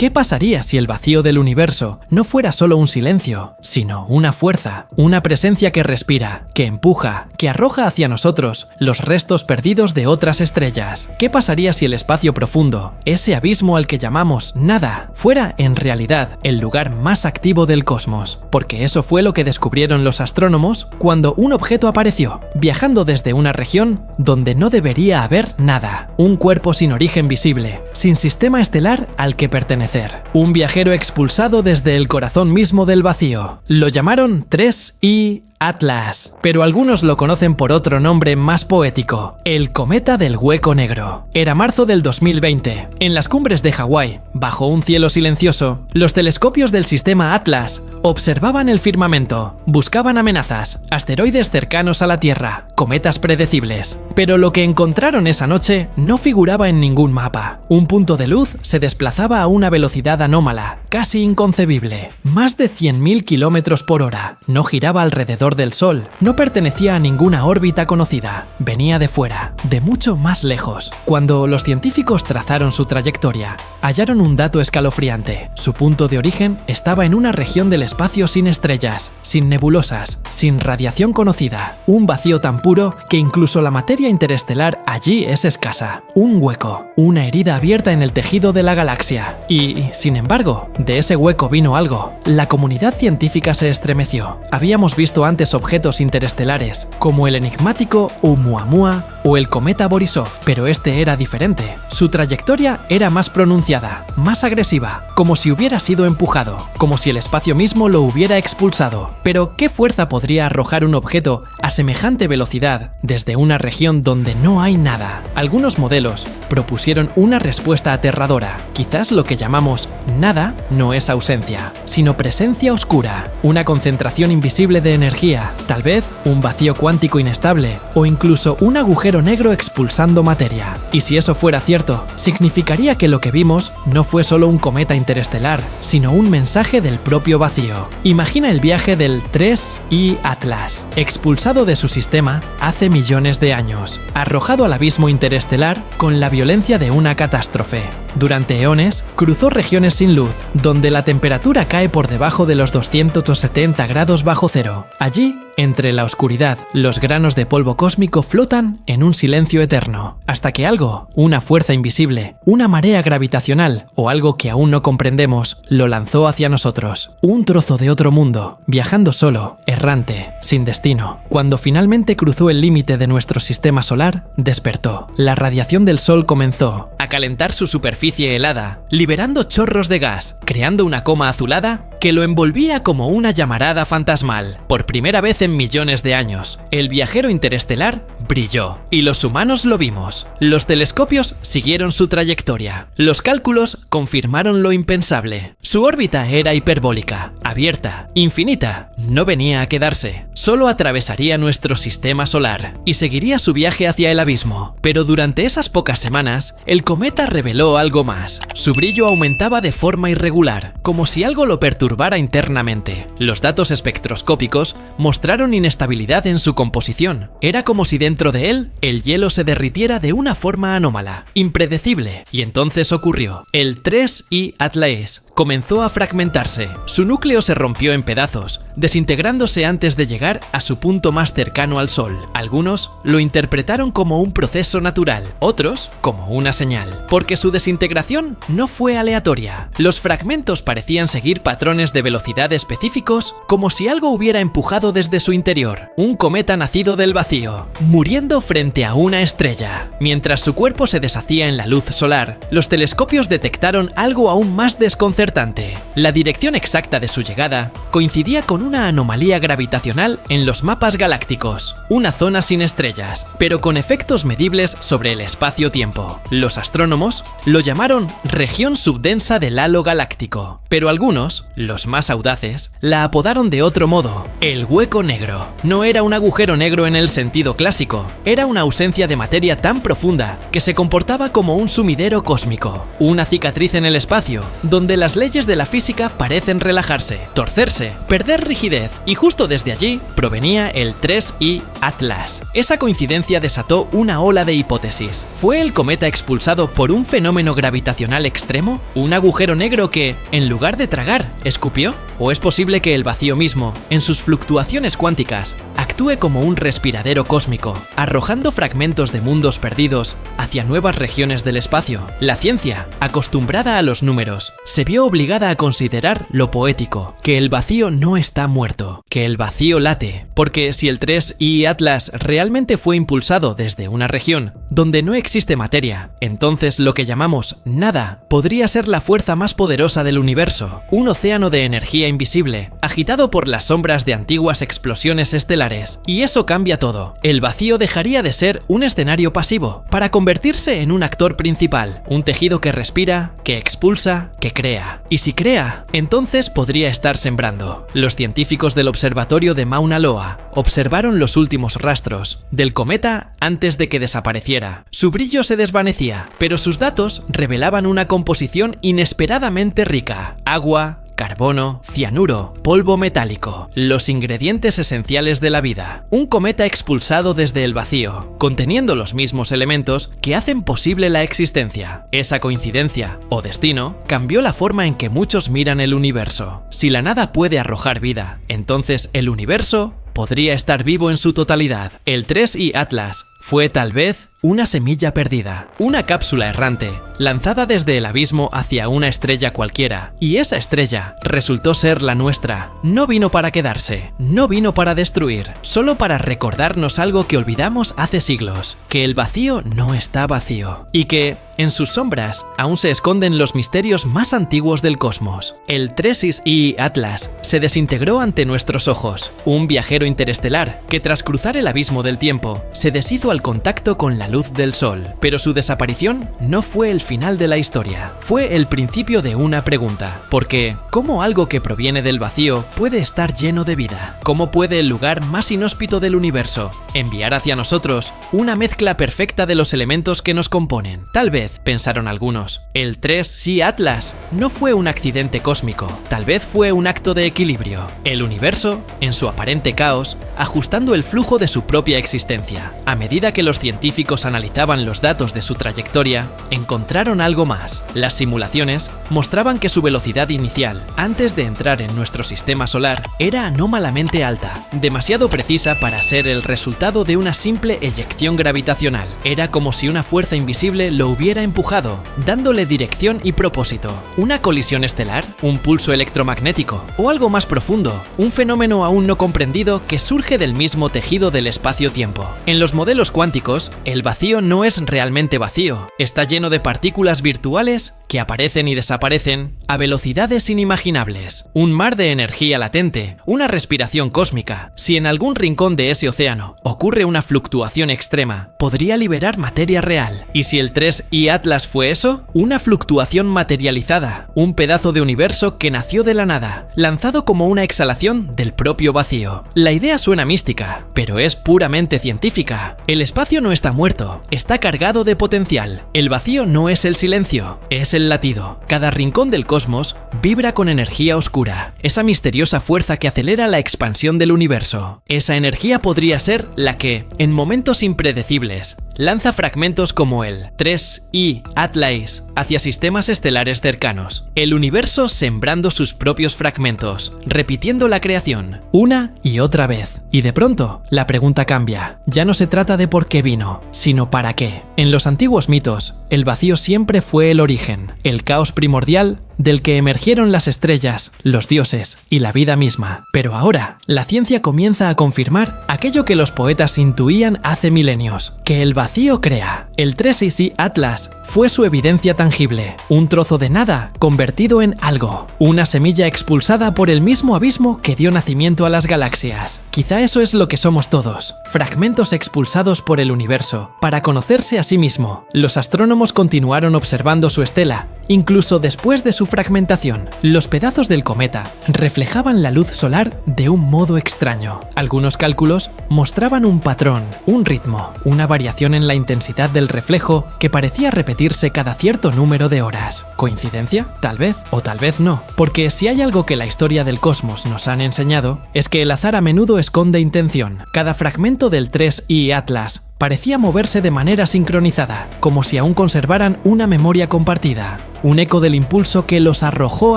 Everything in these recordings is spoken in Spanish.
¿Qué pasaría si el vacío del universo no fuera solo un silencio, sino una fuerza, una presencia que respira, que empuja, que arroja hacia nosotros los restos perdidos de otras estrellas? ¿Qué pasaría si el espacio profundo, ese abismo al que llamamos nada, fuera en realidad el lugar más activo del cosmos? Porque eso fue lo que descubrieron los astrónomos cuando un objeto apareció, viajando desde una región donde no debería haber nada. Un cuerpo sin origen visible, sin sistema estelar al que pertenecer. Un viajero expulsado desde el corazón mismo del vacío. Lo llamaron 3I Atlas, pero algunos lo conocen por otro nombre más poético, el cometa del hueco negro. Era marzo del 2020. En las cumbres de Hawái, bajo un cielo silencioso, los telescopios del sistema Atlas observaban el firmamento, buscaban amenazas, asteroides cercanos a la Tierra, cometas predecibles. Pero lo que encontraron esa noche no figuraba en ningún mapa. Un punto de luz se desplazaba a una velocidad anómala, casi inconcebible, más de 100.000 kilómetros por hora. No giraba alrededor del Sol, no pertenecía a ninguna órbita conocida, venía de fuera, de mucho más lejos. Cuando los científicos trazaron su trayectoria, hallaron un dato escalofriante. Su punto de origen estaba en una región del espacio sin estrellas, sin nebulosas, sin radiación conocida, un vacío tan puro que incluso la materia interestelar allí es escasa, un hueco, una herida abierta en el tejido de la galaxia. Y, sin embargo, de ese hueco vino algo. La comunidad científica se estremeció. Habíamos visto antes objetos interestelares, como el enigmático Oumuamua o el cometa Borisov, pero este era diferente. Su trayectoria era más pronunciada, más agresiva, como si hubiera sido empujado, como si el espacio mismo lo hubiera expulsado. Pero ¿qué fuerza podría arrojar un objeto a semejante velocidad desde una región donde no hay nada? Algunos modelos propusieron una respuesta aterradora. Quizás lo que llamamos nada no es ausencia, sino presencia oscura, una concentración invisible de energía, tal vez un vacío cuántico inestable o incluso un agujero negro expulsando materia. Y si eso fuera cierto, significaría que lo que vimos no fue solo un cometa interestelar, sino un mensaje del propio vacío. Imagina el viaje del 3I Atlas, expulsado de su sistema hace millones de años, arrojado al abismo interestelar con la violencia de una catástrofe. Durante eones, cruzó regiones sin luz, donde la temperatura cae por debajo de los 270 grados bajo cero. Allí, entre la oscuridad, los granos de polvo cósmico flotan en un silencio eterno, hasta que algo, una fuerza invisible, una marea gravitacional o algo que aún no comprendemos, lo lanzó hacia nosotros. Un trozo de otro mundo, viajando solo, errante, sin destino. Cuando finalmente cruzó el límite de nuestro sistema solar, despertó. La radiación del Sol comenzó a calentar su superficie helada, liberando chorros de gas, creando una coma azulada que lo envolvía como una llamarada fantasmal. Por primera vez en millones de años, el viajero interestelar brilló, y los humanos lo vimos. Los telescopios siguieron su trayectoria. Los cálculos confirmaron lo impensable. Su órbita era hiperbólica, abierta, infinita. No venía a quedarse. Solo atravesaría nuestro sistema solar y seguiría su viaje hacia el abismo. Pero durante esas pocas semanas, el cometa reveló algo más. Su brillo aumentaba de forma irregular, como si algo lo perturbara internamente. Los datos espectroscópicos mostraron inestabilidad en su composición. Era como si dentro de él, el hielo se derritiera de una forma anómala, impredecible. Y entonces ocurrió. El 3I Atlas comenzó a fragmentarse. Su núcleo se rompió en pedazos, desintegrándose antes de llegar a su punto más cercano al Sol. Algunos lo interpretaron como un proceso natural, otros como una señal, porque su desintegración no fue aleatoria. Los fragmentos parecían seguir patrones de velocidad específicos, como si algo hubiera empujado desde su interior. Un cometa nacido del vacío, muriendo frente a una estrella. Mientras su cuerpo se deshacía en la luz solar, los telescopios detectaron algo aún más desconcertante. La dirección exacta de su llegada coincidía con una anomalía gravitacional en los mapas galácticos, una zona sin estrellas, pero con efectos medibles sobre el espacio-tiempo. Los astrónomos lo llamaron región subdensa del halo galáctico, pero algunos, los más audaces, la apodaron de otro modo, el hueco negro. No era un agujero negro en el sentido clásico, era una ausencia de materia tan profunda que se comportaba como un sumidero cósmico, una cicatriz en el espacio, donde las leyes de la física parecen relajarse, torcerse moverse, perder rigidez, y justo desde allí provenía el 3I Atlas. Esa coincidencia desató una ola de hipótesis. ¿Fue el cometa expulsado por un fenómeno gravitacional extremo? ¿Un agujero negro que, en lugar de tragar, escupió? ¿O es posible que el vacío mismo, en sus fluctuaciones cuánticas, actúe como un respiradero cósmico, arrojando fragmentos de mundos perdidos hacia nuevas regiones del espacio? La ciencia, acostumbrada a los números, se vio obligada a considerar lo poético, que el vacío no está muerto, que el vacío late, porque si el 3I Atlas realmente fue impulsado desde una región donde no existe materia, entonces lo que llamamos nada podría ser la fuerza más poderosa del universo, un océano de energía invisible, agitado por las sombras de antiguas explosiones estelares. Y eso cambia todo. El vacío dejaría de ser un escenario pasivo para convertirse en un actor principal, un tejido que respira, que expulsa, que crea. Y si crea, entonces podría estar sembrando. Los científicos del observatorio de Mauna Loa observaron los últimos rastros del cometa antes de que desapareciera. Su brillo se desvanecía, pero sus datos revelaban una composición inesperadamente rica: agua, carbono, cianuro, polvo metálico, los ingredientes esenciales de la vida. Un cometa expulsado desde el vacío, conteniendo los mismos elementos que hacen posible la existencia. Esa coincidencia, o destino, cambió la forma en que muchos miran el universo. Si la nada puede arrojar vida, entonces el universo podría estar vivo en su totalidad. El 3I Atlas fue tal vez una semilla perdida, una cápsula errante, lanzada desde el abismo hacia una estrella cualquiera. Y esa estrella resultó ser la nuestra. No vino para quedarse, no vino para destruir, solo para recordarnos algo que olvidamos hace siglos: que el vacío no está vacío, y que, en sus sombras, aún se esconden los misterios más antiguos del cosmos. El 3I Atlas se desintegró ante nuestros ojos, un viajero interestelar que, tras cruzar el abismo del tiempo, se deshizo al contacto con la luz del sol. Pero su desaparición no fue el final de la historia, fue el principio de una pregunta. Porque, ¿cómo algo que proviene del vacío puede estar lleno de vida? ¿Cómo puede el lugar más inhóspito del universo enviar hacia nosotros una mezcla perfecta de los elementos que nos componen? Tal vez, pensaron algunos, el 3I Atlas no fue un accidente cósmico, tal vez fue un acto de equilibrio. El universo, en su aparente caos, ajustando el flujo de su propia existencia. A medida que los científicos analizaban los datos de su trayectoria, encontraron algo más. Las simulaciones mostraban que su velocidad inicial, antes de entrar en nuestro sistema solar, era anómalamente alta, demasiado precisa para ser el resultado de una simple eyección gravitacional. Era como si una fuerza invisible lo hubiera empujado, dándole dirección y propósito. ¿Una colisión estelar? ¿Un pulso electromagnético? ¿O algo más profundo? Un fenómeno aún no comprendido que surge del mismo tejido del espacio-tiempo. En los modelos cuánticos, el vacío no es realmente vacío. Está lleno de partículas virtuales que aparecen y desaparecen a velocidades inimaginables. Un mar de energía latente, una respiración cósmica. Si en algún rincón de ese océano ocurre una fluctuación extrema, podría liberar materia real. Y si el 3I Atlas fue eso, una fluctuación materializada, un pedazo de universo que nació de la nada, lanzado como una exhalación del propio vacío. La idea suena mística, pero es puramente científica. El espacio no está muerto, está cargado de potencial. El vacío no es el silencio, es el latido. Cada rincón del cosmos vibra con energía oscura, esa misteriosa fuerza que acelera la expansión del universo. Esa energía podría ser la que, en momentos impredecibles, lanza fragmentos como el 3I Atlas hacia sistemas estelares cercanos. El universo sembrando sus propios fragmentos, repitiendo la creación, una y otra vez. Y de pronto, la pregunta cambia. Ya no se trata de por qué vino, sino para qué. En los antiguos mitos, el vacío siempre fue el origen, el caos primordial del que emergieron las estrellas, los dioses y la vida misma. Pero ahora, la ciencia comienza a confirmar aquello que los poetas intuían hace milenios, que el vacío crea. El 3I Atlas fue su evidencia tangible, un trozo de nada convertido en algo, una semilla expulsada por el mismo abismo que dio nacimiento a las galaxias. Quizá eso es lo que somos todos, fragmentos expulsados por el universo, para conocerse a sí mismo. Los astrónomos continuaron observando su estela, incluso después de su fragmentación. Los pedazos del cometa reflejaban la luz solar de un modo extraño. Algunos cálculos mostraban un patrón, un ritmo, una variación en la intensidad del reflejo que parecía repetirse cada cierto número de horas. ¿Coincidencia? Tal vez, o tal vez no, porque si hay algo que la historia del cosmos nos han enseñado, es que el azar a menudo esconde intención. Cada fragmento del 3I Atlas parecía moverse de manera sincronizada, como si aún conservaran una memoria compartida, un eco del impulso que los arrojó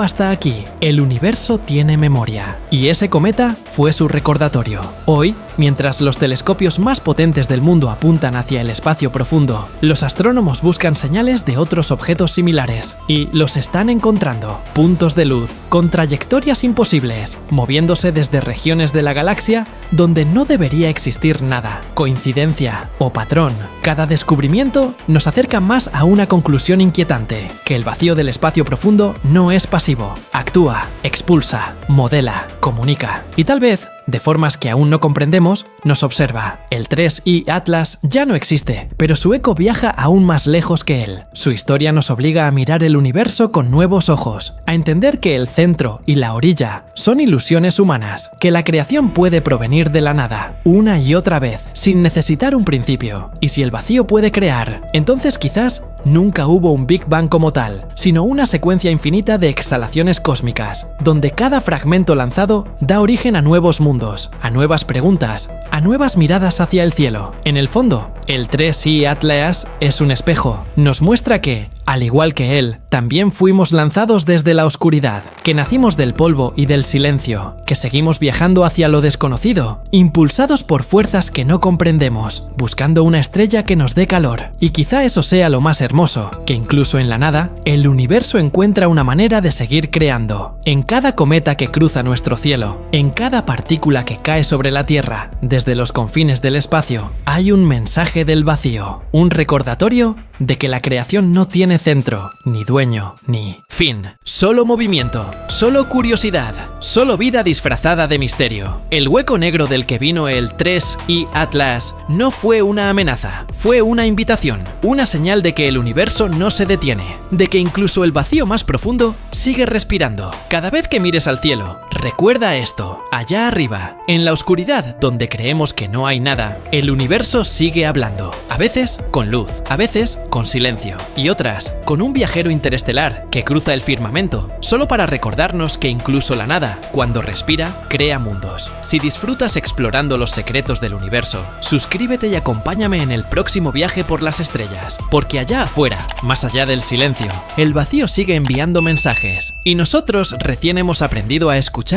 hasta aquí. El universo tiene memoria, y ese cometa fue su recordatorio. Hoy, mientras los telescopios más potentes del mundo apuntan hacia el espacio profundo, los astrónomos buscan señales de otros objetos similares, y los están encontrando. Puntos de luz, con trayectorias imposibles, moviéndose desde regiones de la galaxia donde no debería existir nada. Coincidencia o patrón. Cada descubrimiento nos acerca más a una conclusión inquietante, que el vacío del espacio profundo no es pasivo, actúa, expulsa, modela, comunica, y tal vez, de formas que aún no comprendemos, nos observa. El 3I Atlas ya no existe, pero su eco viaja aún más lejos que él. Su historia nos obliga a mirar el universo con nuevos ojos, a entender que el centro y la orilla son ilusiones humanas, que la creación puede provenir de la nada, una y otra vez, sin necesitar un principio. Y si el vacío puede crear, entonces quizás nunca hubo un Big Bang como tal, sino una secuencia infinita de exhalaciones cósmicas, donde cada fragmento lanzado da origen a nuevos mundos, a nuevas preguntas, a nuevas miradas hacia el cielo. En el fondo, el 3I Atlas es un espejo. Nos muestra que, al igual que él, también fuimos lanzados desde la oscuridad, que nacimos del polvo y del silencio, que seguimos viajando hacia lo desconocido, impulsados por fuerzas que no comprendemos, buscando una estrella que nos dé calor. Y quizá eso sea lo más hermoso, que incluso en la nada, el universo encuentra una manera de seguir creando. En cada cometa que cruza nuestro cielo, en cada partícula que cae sobre la Tierra, desde los confines del espacio, hay un mensaje del vacío, un recordatorio de que la creación no tiene centro, ni dueño, ni fin. Solo movimiento, solo curiosidad, solo vida disfrazada de misterio. El hueco negro del que vino el 3I Atlas no fue una amenaza, fue una invitación, una señal de que el universo no se detiene, de que incluso el vacío más profundo sigue respirando. Cada vez que mires al cielo, recuerda esto: allá arriba, en la oscuridad donde creemos que no hay nada, el universo sigue hablando, a veces con luz, a veces con silencio, y otras con un viajero interestelar que cruza el firmamento, solo para recordarnos que incluso la nada, cuando respira, crea mundos. Si disfrutas explorando los secretos del universo, suscríbete y acompáñame en el próximo viaje por las estrellas, porque allá afuera, más allá del silencio, el vacío sigue enviando mensajes, y nosotros recién hemos aprendido a escuchar.